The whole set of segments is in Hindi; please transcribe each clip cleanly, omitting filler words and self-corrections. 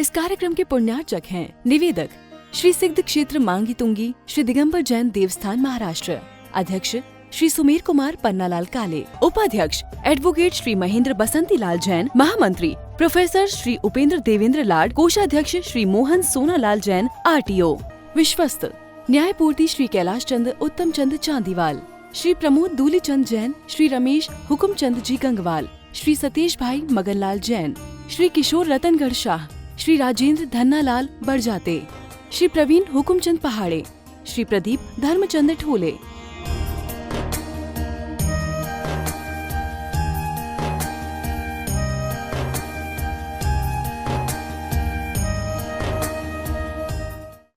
इस कार्यक्रम के पुण्यार्चक हैं निवेदक श्री सिद्ध क्षेत्र मांगी तुंगी श्री दिगंबर जैन देवस्थान महाराष्ट्र, अध्यक्ष श्री सुमेर कुमार पन्नालाल काले, उपाध्यक्ष एडवोकेट श्री महेंद्र बसंती लाल जैन, महामंत्री प्रोफेसर श्री उपेंद्र देवेंद्र लाड, कोषाध्यक्ष श्री मोहन सोनालाल जैन RTO, विश्वस्त न्यायपूर्ति श्री कैलाश चंद उत्तम चंद चांदीवाल, श्री प्रमोद दूली चंद जैन, श्री रमेश हुकुम चंद जी गंगवाल, श्री सतीश भाई मगनलाल जैन, श्री किशोर रतनगढ़ शाह, श्री राजेंद्र धन्नालाल बड़जाते, श्री प्रवीण हुकुमचंद पहाड़े, श्री प्रदीप धर्मचंद ठोले।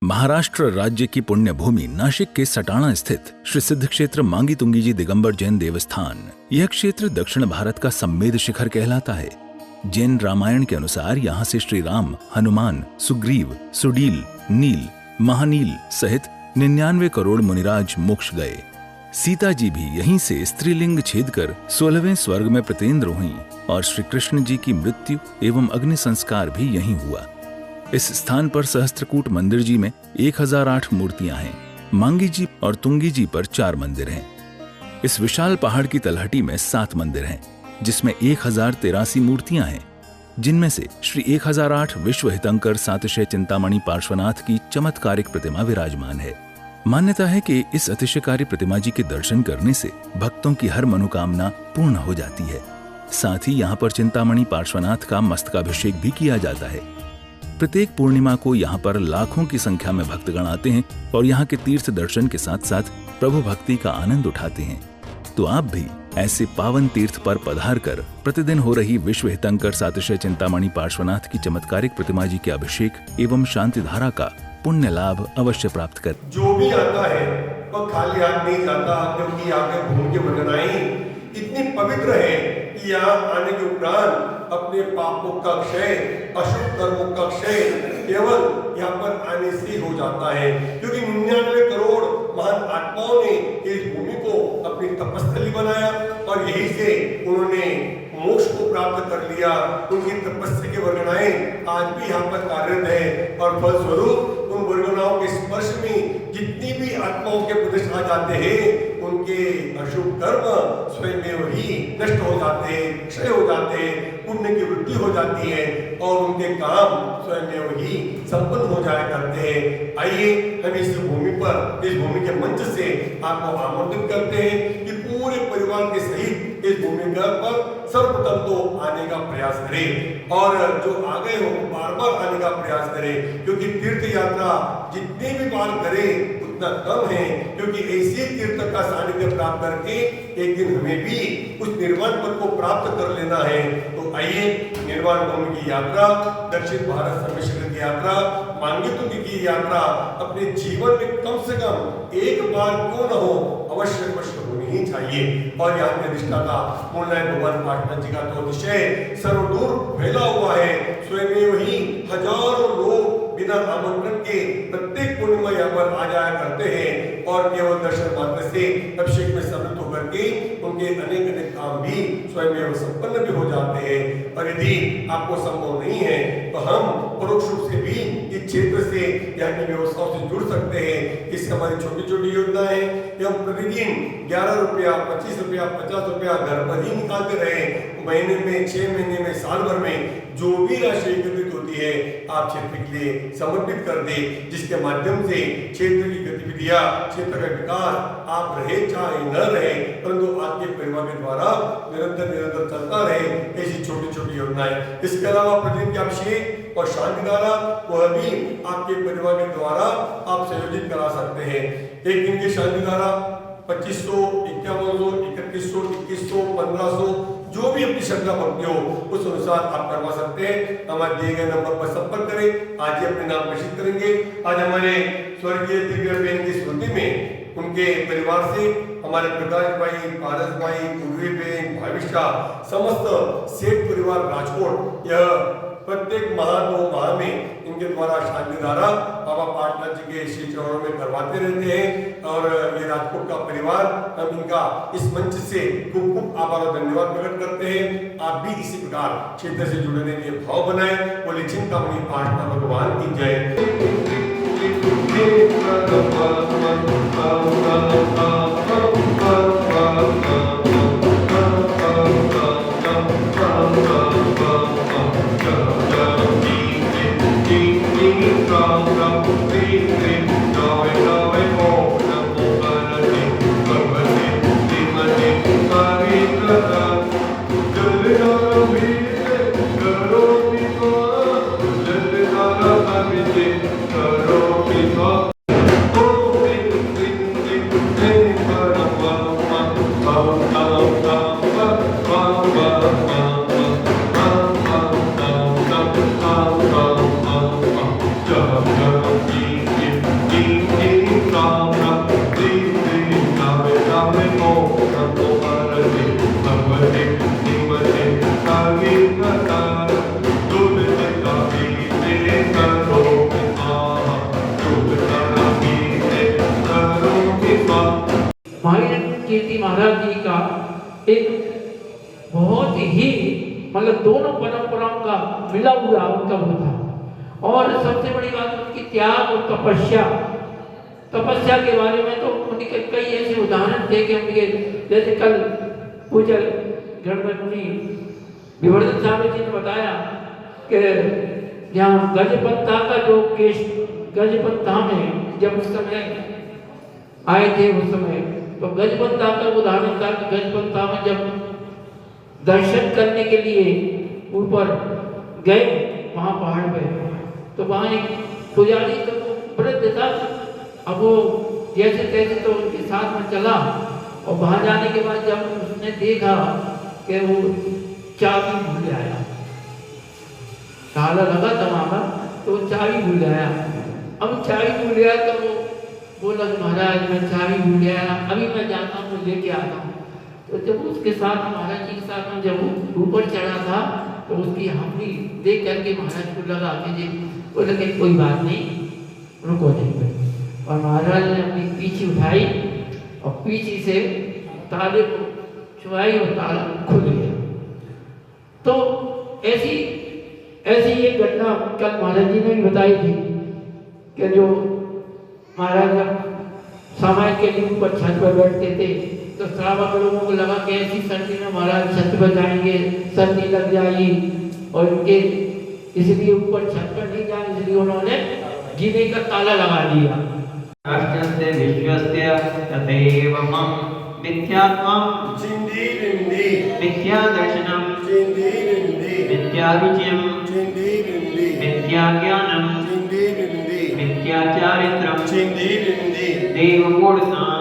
महाराष्ट्र राज्य की पुण्य भूमि नाशिक के सटाणा स्थित श्री सिद्ध क्षेत्र मांगी तुंगी जी दिगंबर जैन देवस्थान, यह क्षेत्र दक्षिण भारत का सम्मेद शिखर कहलाता है। जैन रामायण के अनुसार यहाँ से श्री राम, हनुमान, सुग्रीव, सुडील, नील, महानील सहित 99 करोड़ मुनिराज मोक्ष गए। सीता जी भी यहीं से स्त्रीलिंग छेद कर 16वें स्वर्ग में प्रतिन्द्र हुई और श्री कृष्ण जी की मृत्यु एवं अग्नि संस्कार भी यहीं हुआ। इस स्थान पर सहस्त्रकूट मंदिर जी में 1008 मूर्तियां हैं। मांगी जी और तुंगी जी पर 4 मंदिर हैं। इस विशाल पहाड़ की तलहटी में 7 मंदिर हैं, जिसमें 1083 मूर्तियां हैं, जिनमें से श्री 1008 विश्व हितंकर सातिशय चिंतामणि पार्श्वनाथ की चमत्कारिक प्रतिमा विराजमान है। मान्यता है कि इस अतिशयकारी प्रतिमा जी के दर्शन करने से भक्तों की हर मनोकामना पूर्ण हो जाती है। साथ ही यहाँ पर चिंतामणि पार्श्वनाथ का मस्तकाभिषेक भी किया जाता है। प्रत्येक पूर्णिमा को यहाँ पर लाखों की संख्या में भक्तगण आते हैं और यहाँ के तीर्थ दर्शन के साथ साथ प्रभु भक्ति का आनंद उठाते हैं। तो आप भी ऐसे पावन तीर्थ पर पधार कर प्रतिदिन हो रही विश्व हितंकर सातिशय चिंतामणि पार्श्वनाथ की चमत्कारिक प्रतिमा जी के अभिषेक एवं शांति धारा का पुण्य लाभ अवश्य प्राप्त कर। जो भी आता है वह खाली हाथ नहीं जाता, क्योंकि यहाँ के भूमि की वंदनाएं इतनी पवित्र है कि यहाँ आने के उपरांत अपने पापों का क्षय, अशुभ कर्मों का क्षय केवल यहाँ पर आने से हो जाता है। क्योंकि 99 करोड़ महान आत्माओं ने इस भूमि को अपनी तपस्थली बनाया और यही से उन्होंने मोक्ष को प्राप्त कर लिया। उनकी तपस्या के वर्गनाएं आज भी यहाँ पर कार्यरत है और फलस्वरूप उन वर्गनाओं के स्पर्श में जितनी भी आत्माओं के प्रदेश आ जाते हैं, उनके अशुभ कर्म स्वयं ही नष्ट हो जाते हैं, क्षय हो जाते हैं, पुण्य की वृद्धि हो जाती है और उनके काम स्वयं ही संपन्न हो जाया करते हैं। आइए हम इस भूमि पर, इस भूमि के मंच से आपको आमंत्रित करते हैं कि पूरे परिवार के सहित इस भूमि पर सर्वप्रथम तो आने का प्रयास करें और जो आ गए हो बार बार आने का प्रयास करें, क्योंकि तीर्थ यात्रा जितनी भी बार करें उतना कम है। क्योंकि ऐसे तीर्थ का सानिध्य प्राप्त करके एक दिन हमें भी उस निर्वाण पद को प्राप्त कर लेना है। तो आइए निर्वाण भूमि की यात्रा, दक्षिण भारत सर्वेक्षण की यात्रा, मांगी तुंगी की यात्रा अपने जीवन में कम से कम एक बार क्यों न हो अवश्य होनी ही चाहिए। और यहाँ के निष्ठा का मूलनाय भगवान पाटन जी का तो अतिशय सर्वदूर फैला हुआ है। स्वयं ही हजारों लोग बिना आमंत्रण के प्रत्येक पूर्णिमा यहाँ पर आ जाया करते हैं और केवल दर्शन मात्र से अभिषेक में सम्मिलित होकर के उनके अनेक अनेक काम भी स्वयं संपन्न भी हो जाते हैं। और यदि आपको संभव नहीं है तो हम परोक्ष रूप से भी इस क्षेत्र से यहाँ की व्यवस्थाओं से जुड़ सकते हैं। इससे हमारी छोटी छोटी योजनाएं हम प्रतिदिन 11 रुपया, 25 रुपया, 50 रुपया घर पर ही निकालते रहे। महीने में, 6 महीने में, साल भर में जो भी राशि एकत्रित होती है आप क्षेत्र के लिए समर्पित कर दे, जिसके माध्यम से क्षेत्र की गतिविधियां, क्षेत्र का विकास आप रहे चाहे न रहे, परंतु आपके परिवार के द्वारा निरंतर चलता रहे। ऐसी छोटी छोटी योजनाएं, इसके अलावा प्रतिदिन के अभिषेक और शांति धारा वह भी आपके परिवार के द्वारा आप संयोजित करा सकते हैं। एक दिन की शांति धारा 2500, 5100, 3100, 2100, 1500 जो भी अपनी श्रद्धा भक्ति हो उस अनुसार आप करवा सकते हैं। हमारे दिए गए नंबर पर संपर्क करें। आज ही अपने नाम प्रेषित करेंगे। आज हमारे स्वर्गीय दिव्य बहन की स्मृति में उनके परिवार से हमारे प्रकाश भाई, पारस भाई, पूर्वी बहन, भाविष्का, समस्त सेठ परिवार राजकोट यह प्रत्येक माह 2 माह में इनके द्वारा शांति धारा बाबा पाटनाथ जी के श्री चरणों में करवाते रहते हैं। और ये राजकोट का परिवार हम इनका इस मंच से खूब खूब आभार और धन्यवाद प्रकट करते हैं। आप भी इसी प्रकार क्षेत्र से जुड़ने के भाव बनाए। बोले चिंतामणि पाटना भगवान की जय। कीर्ति महाराज जी का एक बहुत ही मतलब दोनों परंपराओं का मिला हुआ उनका वो था। और सबसे बड़ी बात उनकी त्याग और तपस्या के बारे में तो उनके कई ऐसे उदाहरण थे कि उनके जैसे कल पूज्य गणपति मुनि विवर्धन स्वामी जी ने बताया कि यहाँ गजपंथा का जो केश गजपंथा में जब उस समय आए थे उस समय तो गजपंथा का उदाहरण था कि गजपंथा में जब दर्शन करने के लिए ऊपर गए वहाँ पहाड़ पे तो वहाँ एक पुजारी तो वृद्ध था। अब वो जैसे तैसे तो उनके साथ में चला और वहाँ जाने के बाद जब उसने देखा कि वो चाबी भूल आया, ताला लगा था वहाँ पर तो वो चाबी भूल आया। अब चाबी भूल गया तो वो बोला कि महाराज मैं चाबी भूल गया, अभी मैं जाता हूँ लेके आता हूँ। तो जब उसके साथ महाराज जी के साथ में जब ऊपर चढ़ा था तो उसकी हमली देख करके महाराज को लगा कि जी वो लगे कोई बात नहीं रुको जाइए। और महाराज ने अपनी पीछी उठाई और पीछे से ताले को छुआई और ताला खुल गया। तो ऐसी एक घटना कल महाराज जी ने भी बताई थी कि जो महाराज समय के लिए ऊपर छत पर बैठते थे तो श्रावक लोगों को लगा कि ऐसी सर्दी में महाराज छत पर जाएंगे, सर्दी लग जाएगी और उनके इसलिए ऊपर छत पर नहीं जाए, इसलिए उन्होंने जीने का ताला लगा दिया। राष्ट्रस्य विश्वस्य तथैव मम मिथ्यात्वं चिंदी मिथ्यादर्शनं चिंदी मिथ्यारुचिं चिंदी मिथ्याज्ञानं चिंदी मिथ्याचारित्रं चिंदी देवमूढतां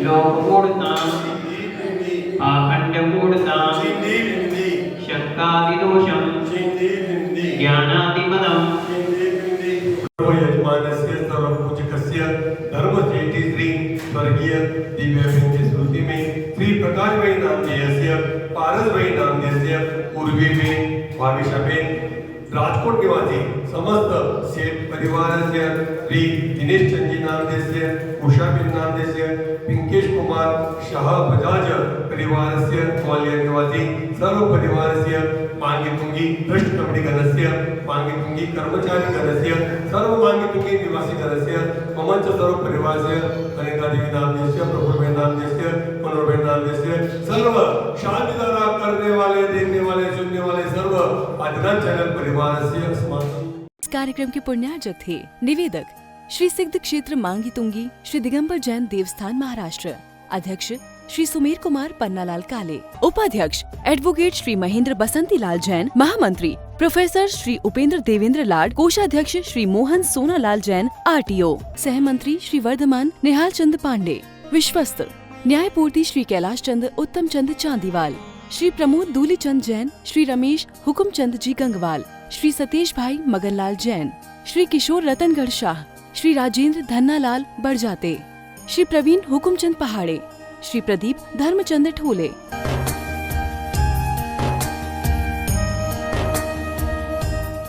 लोकमूढतां आखण्डमूढतां शक्तादिदोषं ज्ञानादिमदं यजमानस्य सर्वपूज्यकस्य धर्मजेति श्री स्वर्गीय दिव्यविंध्य स्मृति में श्री प्रकाशभाई नामदेयस्य पारसभाई नामदेयस्य पूर्वीबेन भाविशाबेन राजकोट निवासी समस्त सेठ परिवारस्य श्री दिनेश चंदी नामदेयस्य उषाबेन नामदेयस्य पिंकेश कुमार शाह बजाज परिवारस्य ग्वालियर निवासी सर्व परिवारस्य मांगीतुंगी ट्रस्ट कमिटी गणस्य मांगीतुंगी कर्मचारी गणस्य सर्व मांगीतुंगी निवासी गणस्य ममच सर्व परिवारस्य अनिता देवी नामदेयस्य प्रफुल्ल नामदेयस्य मनोहर नामदेयस्य सर्व शांति धारा करने वाले देखने वाले सुनने वाले सर्व आदिनाथ चैनल परिवारस्य अस्माकं। इस कार्यक्रम के पुण्यार्चक थे निवेदक श्री सिद्ध क्षेत्र मांगी तुंगी श्री दिगंबर जैन देवस्थान महाराष्ट्र, अध्यक्ष श्री सुमेर कुमार पन्नालाल काले, उपाध्यक्ष एडवोकेट श्री महेंद्र बसंती लाल जैन, महामंत्री प्रोफेसर श्री उपेंद्र देवेंद्र लाड, कोषाध्यक्ष श्री मोहन सोनालाल जैन RTO, सहमंत्री श्री वर्धमान निहाल चंद पांडे, विश्वस्त न्यायपूर्ति श्री कैलाश चंद उत्तम चंद चांदीवाल, श्री प्रमोद दूली चंद जैन, श्री रमेश हुकुम चंद जी गंगवाल, श्री सतीश भाई मगनलाल जैन, श्री किशोर रतनगढ़ शाह, श्री राजेंद्र धन्नालाल बड़जाते, श्री प्रवीण हुकुमचंद पहाड़े, श्री प्रदीप धर्मचंद ठोले।